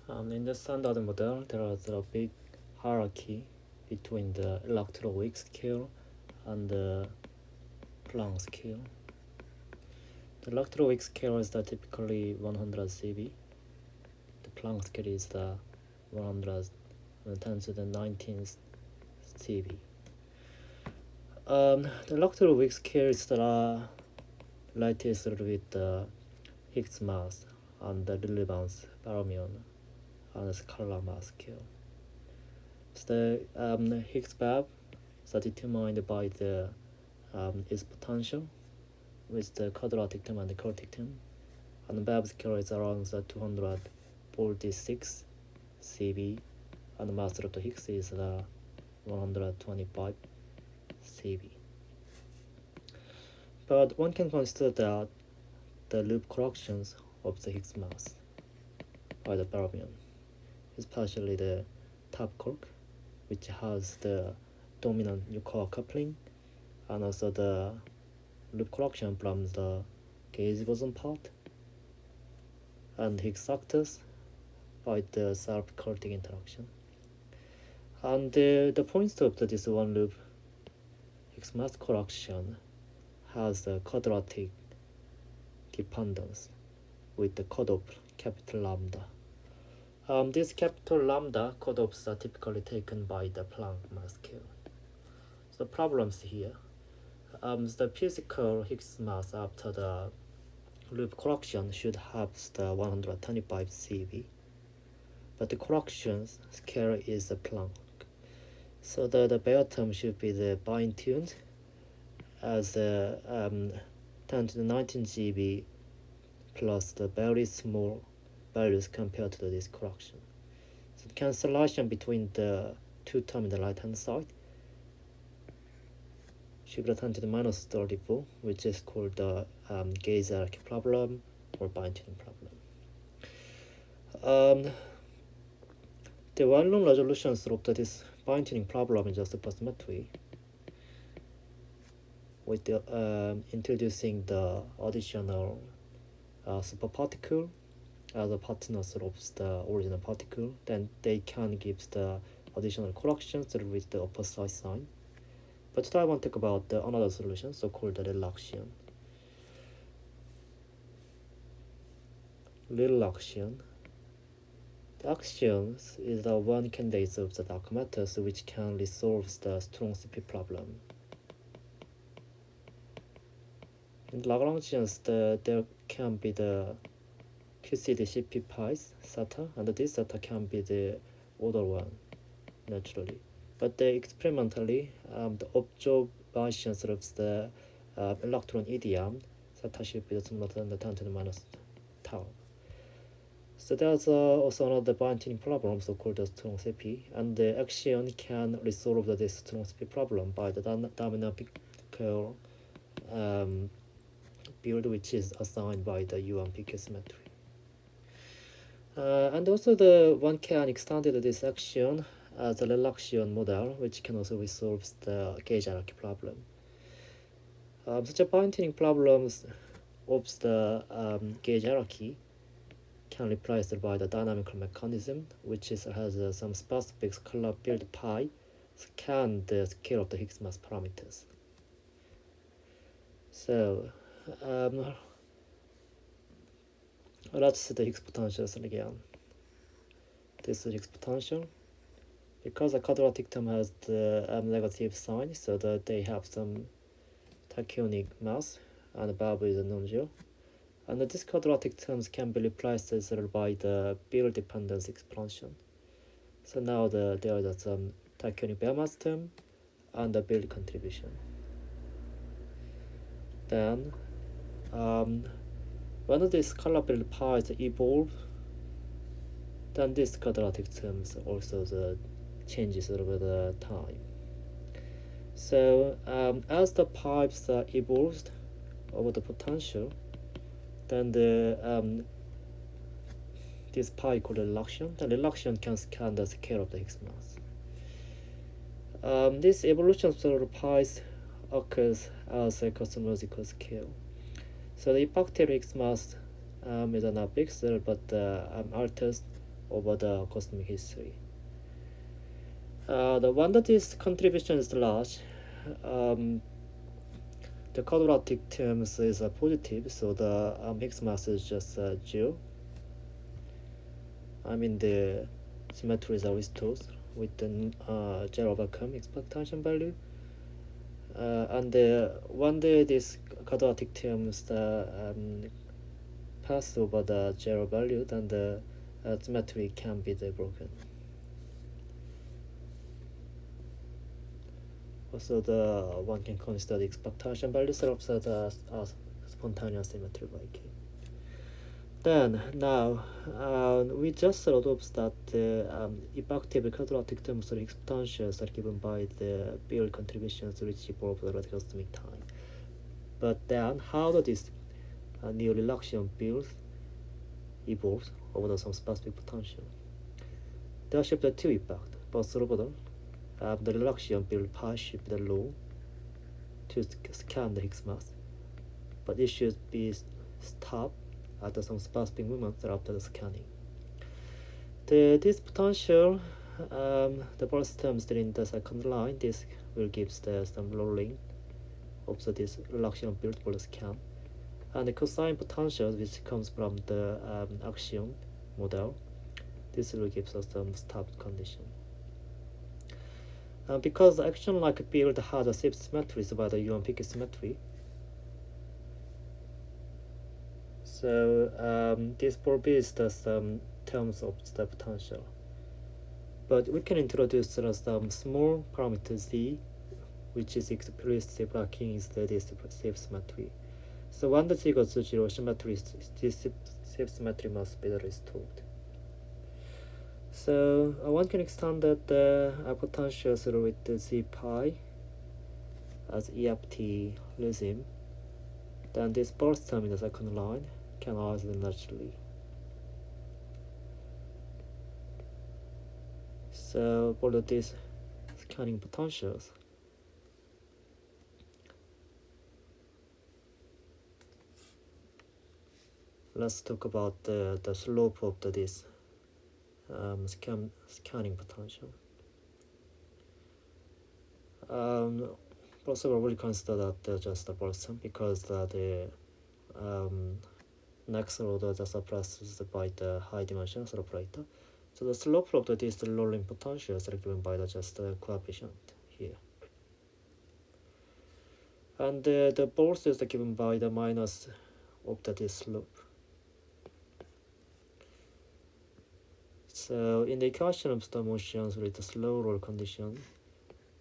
In the standard model, there is a big hierarchy between the electroweak scale and the Planck scale. The electroweak scale is the typically 100 CV. The Planck scale is the 110 to the 19th CV. The electroweak scale is the latest with the Higgs mass and the relevance fermion on the scalar mass scale. So the Higgs valve is determined by the its potential with the quadratic term and the chaotic term, and the valve scale is around the 246 CV, and the mass of the Higgs is 125 CV. But one can consider that the loop corrections of the Higgs mass by the fermion, especially the top quark, which has the dominant nuclear coupling, and also the loop correction from the gauge boson part, and Higgs factors by the self-chaotic interaction. And the point of this one loop Higgs mass correction has a quadratic dependence with the cutoff capital lambda. This capital lambda cutoffs are typically taken by the Planck mass scale. So the problems here, the physical Higgs mass after the loop correction should have the 125 CV, but the correction scale is the Planck. So the Bayer term should be the fine-tuned as 10 to the 19 GB plus the very small values compared to this correction. So the cancellation between the two terms on the right hand side should be 10 to the minus 34, which is called the gauge hierarchy problem or fine-tuning problem. The well-known resolutions of this fine-tuning problem is just approximately with the introducing the additional superparticle as a partners of the original particle, then they can give the additional corrections with the opposite sign. But today I want to talk about another solution, so-called the relaxion. Relaxion. The axion is the one candidate of the dark matters which can resolve the strong CP problem. In Lagrangians, there can be the QCD CP pies theta, and this theta can be the order one naturally. But experimentally, the observations of the electron idiom theta should be smaller than the 10 to the minus tau. So there's also another fine-tuning problem, so-called the strong CP, and the axion can resolve this strong CP problem by the dynamical field which is assigned by the UMPQ symmetry. And also the one can extend this axion as a relaxion model, which can also resolve the gauge hierarchy problem. Such a fine-tuning problems of the gauge hierarchy can be replaced by the dynamical mechanism, which has some specific scalar field pi scan the scale of the Higgs mass parameters. So let's see the Higgs potentials again. This is Higgs potential. Because the quadratic term has the negative sign, so that they have some tachyonic mass, and the valve is a non-zero. And these quadratic terms can be replaced by the field dependence expansion. So now there is some tachyonic bare mass term and the field contribution. Then when this scalar field pies evolve, then these quadratic terms also the changes over the time. So as the pipes evolved over the potential, then the this pi called relaxion. The relaxion can scan the scale of the Higgs mass. This evolution of the pies occurs as a cosmological scale. So the effective Higgs mass is not fixed, but alters over the cosmic history. The one that this contribution is large, the quadratic terms is positive, so the Higgs mass is just 0. I mean the symmetry is restored with the 0 vacuum expectation value. And one day this quadratic terms pass over the 0 value, then the symmetry can be broken. Also, the one can consider the expectation values of the spontaneous symmetry by K. Then now we just thought of that the effective quadratic terms of Higgs potentials are given by the Bill contributions which evolve the cosmic time. But then how does this new relaxion field evolve over some specific potential? There should be two effects. First of all, the relaxion field pi should be low to scan the Higgs mass, but it should be stopped at some specific moments after the scanning. This potential, the first terms in the second line, this will give some rolling of this relaxion field for the scan, and the cosine potential which comes from the axion model, this will give us some stopped condition. Because the action-like field has a safe symmetry by the Yuan peak symmetry, so this forbids some terms of the potential. But we can introduce some small parameter z, which is explicitly blocking this safe symmetry. So when the z equals to 0, symmetry, this safe symmetry must be restored. So one can extend the potentials with the z pi as EFT regime. Then this first term in the second line can arise naturally. So for these scanning potentials, let's talk about the slope of this scanning potential. First of all, we'll consider that just the first term because the next order just suppresses by the high dimension operator. So the slope of this rolling potentials are given by just the coefficient here. And the force is given by the minus of this slope. So in the equation of the motions with the slow roll condition,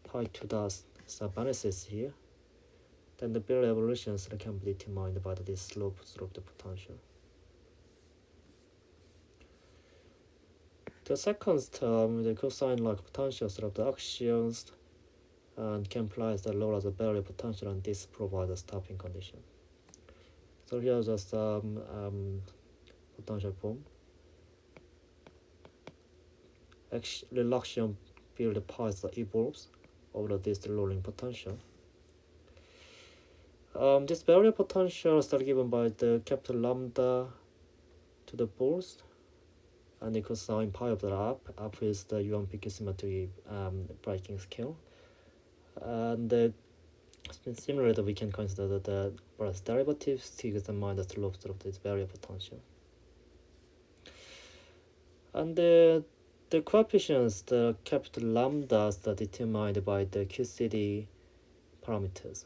pi 2 does some balances here. Then the Bill evolutions can be determined by this slope of the potential. The second term, the cosine-like potentials of the actions and can apply the law of the barrier potential, and this provides a stopping condition. So here's just potential form. Relaxion field pi evolves over this rolling potential. This barrier potentials are given by the capital lambda to the force, and the cosine pi of the up is the Yuan peak symmetry breaking scale. And similarly, we can consider the first derivatives to examine the slopes of this barrier potential. And the coefficients, the capital lambdas, are determined by the QCD parameters,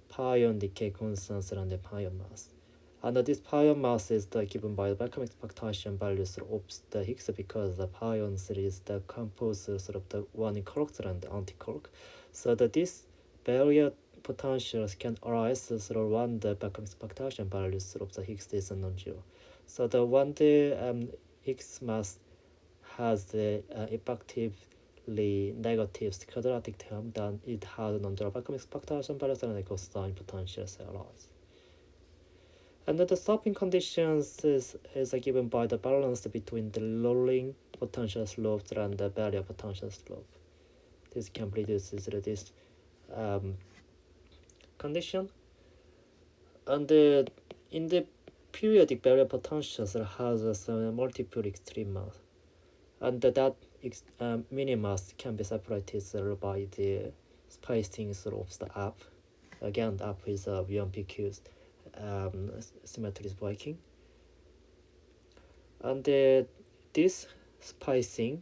pion decay constants and the pion mass. And this pion mass is given by the vacuum expectation values of the Higgs, because the pions is the composers of the one quarks and anti-quark. So that this barrier potentials can arise through one the vacuum expectation values of the Higgs is non-zero. So the one the Higgs mass has the effectively negative quadratic term, then it has non-zero vacuum expectation values and the cosine potentials arise. And the stopping conditions is given by the balance between the rolling potential slopes and the barrier potential slope. This can reduce this condition. And in the periodic barrier potentials has multiple extreme mass. and that minimas can be separated by the spacing of the app. Again, the app is VMPQ symmetry spiking, and this spacing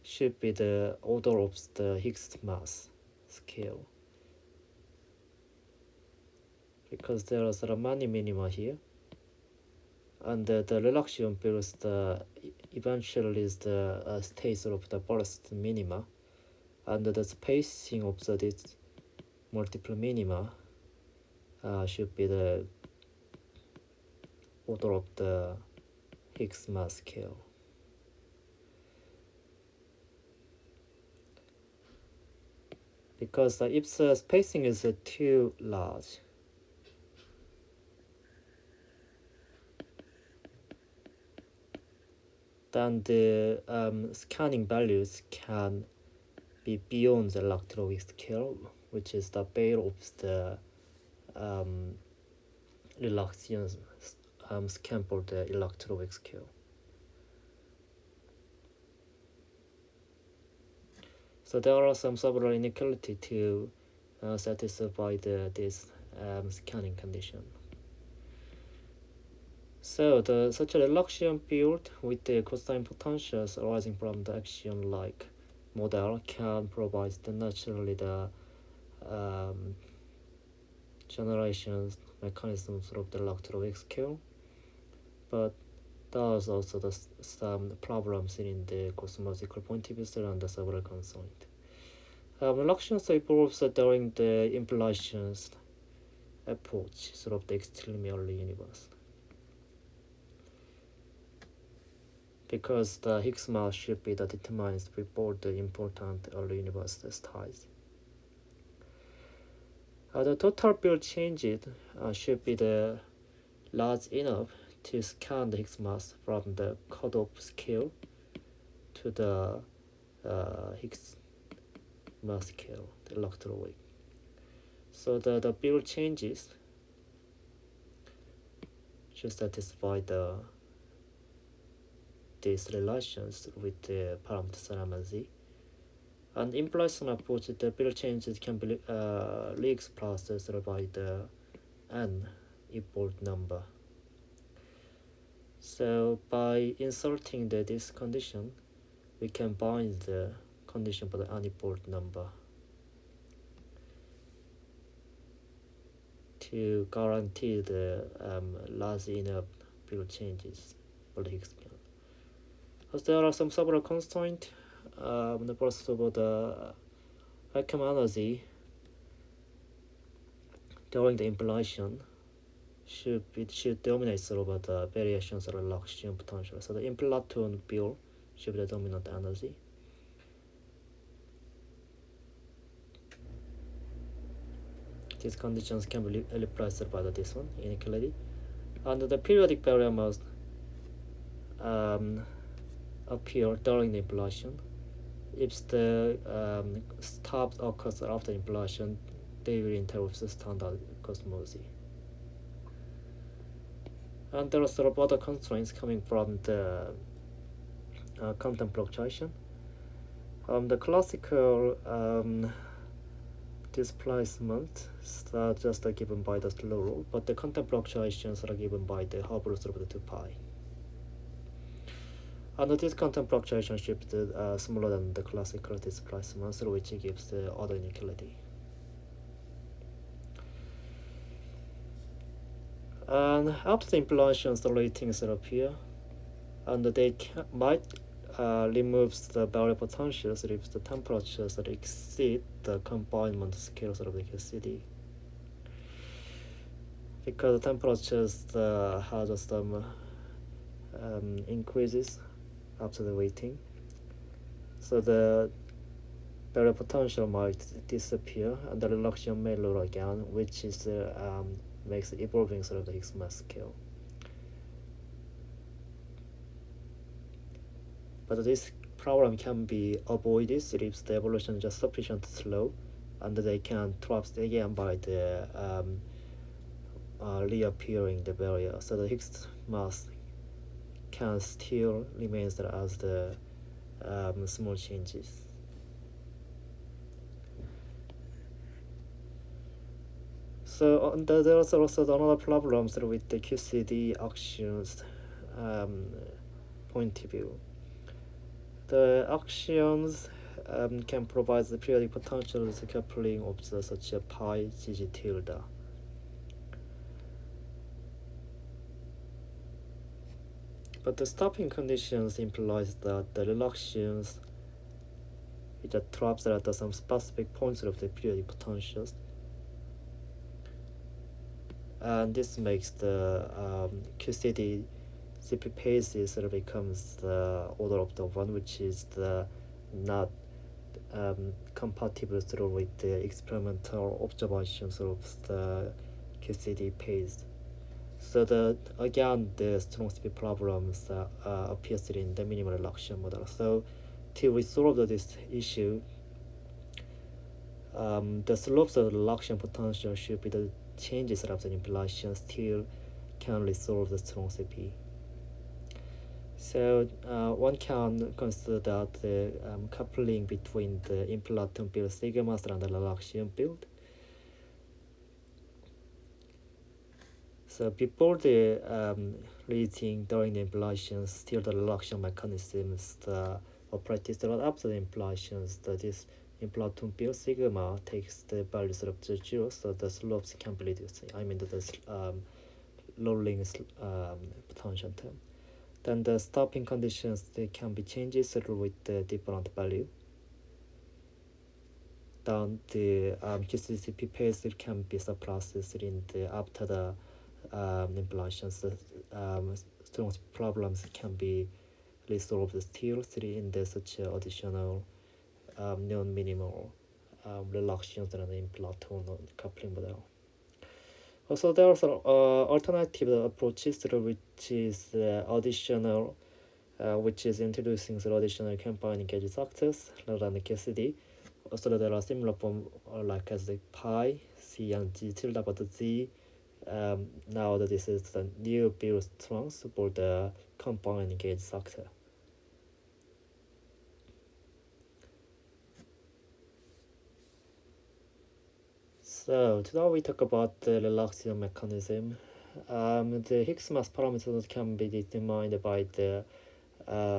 should be the order of the Higgs mass scale, because there are sort of many minima here, and the relaxion builds the eventually is the state of the burst minima, and the spacing of these multiple minima should be the order of the Higgs mass scale. Because if the spacing is too large, then the scanning values can be beyond the electroweak scale, which is the veil of the Relaxion scan for the electroweak scale. So there are some several inequality to satisfy this scanning condition. So such a Relaxion field with the cosine potentials arising from the axion-like model can provide naturally the generations mechanisms of the electroweak scale, but there's also some problems in the cosmological point of view and the several constraints. Relaxions evolves during the implications approach of the extremely early universe, because the Higgs mass should be the determined before the important early universe size. The total field changes should be the large enough to scan the Higgs mass from the cutoff scale to the Higgs mass scale, the electroweak. So the field changes should satisfy these relations with the parameters M and Z. And implicit approach, the field changes can be re-expressed by the n-evolved number. So by inserting this condition, we can bind the condition for the n-evolved number to guarantee the large enough field changes for the Higgs field. As there are some several constraints. First of all, the vacuum energy during the implantation should dominate over the variations of relaxation potential. So the implantation field should be the dominant energy. These conditions can be replaced by this one, inequality. And the periodic barrier must appear during the implantation. If the stops occurs after implantation, they will interfere with the standard cosmology. And there are sort of other constraints coming from the quantum fluctuation. The classical displacements are just given by the slow rule, but the quantum fluctuations are given by the Hubble of the 2 pi. And this quantum fluctuation should be smaller than the classical displacement, which gives the other inequality. And after the implantations, the ratings appear, and they might remove the barrier potentials if the temperatures that exceed the confinement scales of the QCD. Because the temperatures have some increases after the waiting, so the barrier potential might disappear and the relaxion may lower again, which is makes the evolving of the Higgs mass scale. But this problem can be avoided if the evolution is just sufficiently slow, and they can trap again by the reappearing the barrier. So the Higgs mass can still remain as the small changes. So there's also another problems with the QCD actions point of view. The actions can provide the periodic potential coupling of such a pi gg tilde. But the stopping conditions implies that the relaxions it drops at some specific points of the periodic potentials, and this makes the QCD CP phases becomes the order of the one, which is the not compatible with the experimental observations of the QCD phase. So the strong CP problems appears in the minimal relaxation model. So to resolve this issue, the slopes of the relaxation potential should be the changes of the impulsion still can resolve the strong CP. So one can consider that the coupling between the implanton build sigma and the relaxation build. So before the reading during the implantations, still the relaxation mechanisms operated, but after the implantations, this implanton build sigma takes the values of the 0, so the slopes can be reduced. I mean the lowering potential term. Then the stopping conditions they can be changes with the different value. Then the QCCP pace can be suppressed in the after the implantations. Strong problems can be resolved still in the such additional non-minimal relaxations and implanton coupling model. Also, there are some alternative approaches which is additional, which is introducing the additional compound gauge factors rather than QCD. Also, there are similar forms like as the pi, c, and g tilde, but z. Now that this is the new build strength for the compound gauge factor. So today we talk about the relaxation mechanism. The Higgs mass parameters can be determined by the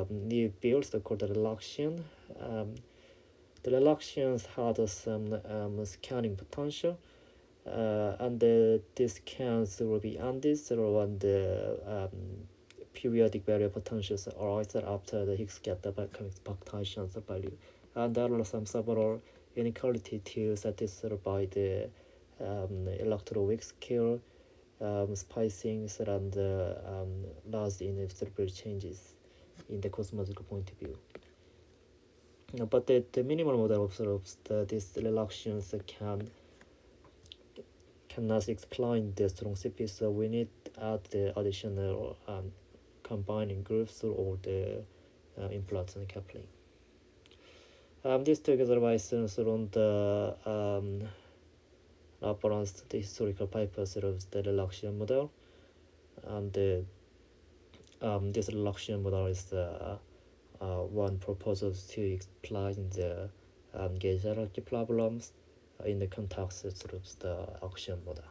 new builds called the relaxion. The relaxions had some scanning potential, and these scans will be ended when the periodic barrier potentials arise after the Higgs get the expectations value. And there are some several inequality to satisfy by the electroweak scale spacings and large inevitable changes in the cosmological point of view. But the minimal model observes that these relaxations cannot explain the strong CP, so we need to add the additional combining groups or the implanton coupling. This together based on the reference the historical papers of the relaxation model, and this relaxation model is one proposes to explain the gauge hierarchy problems in the context of the action model.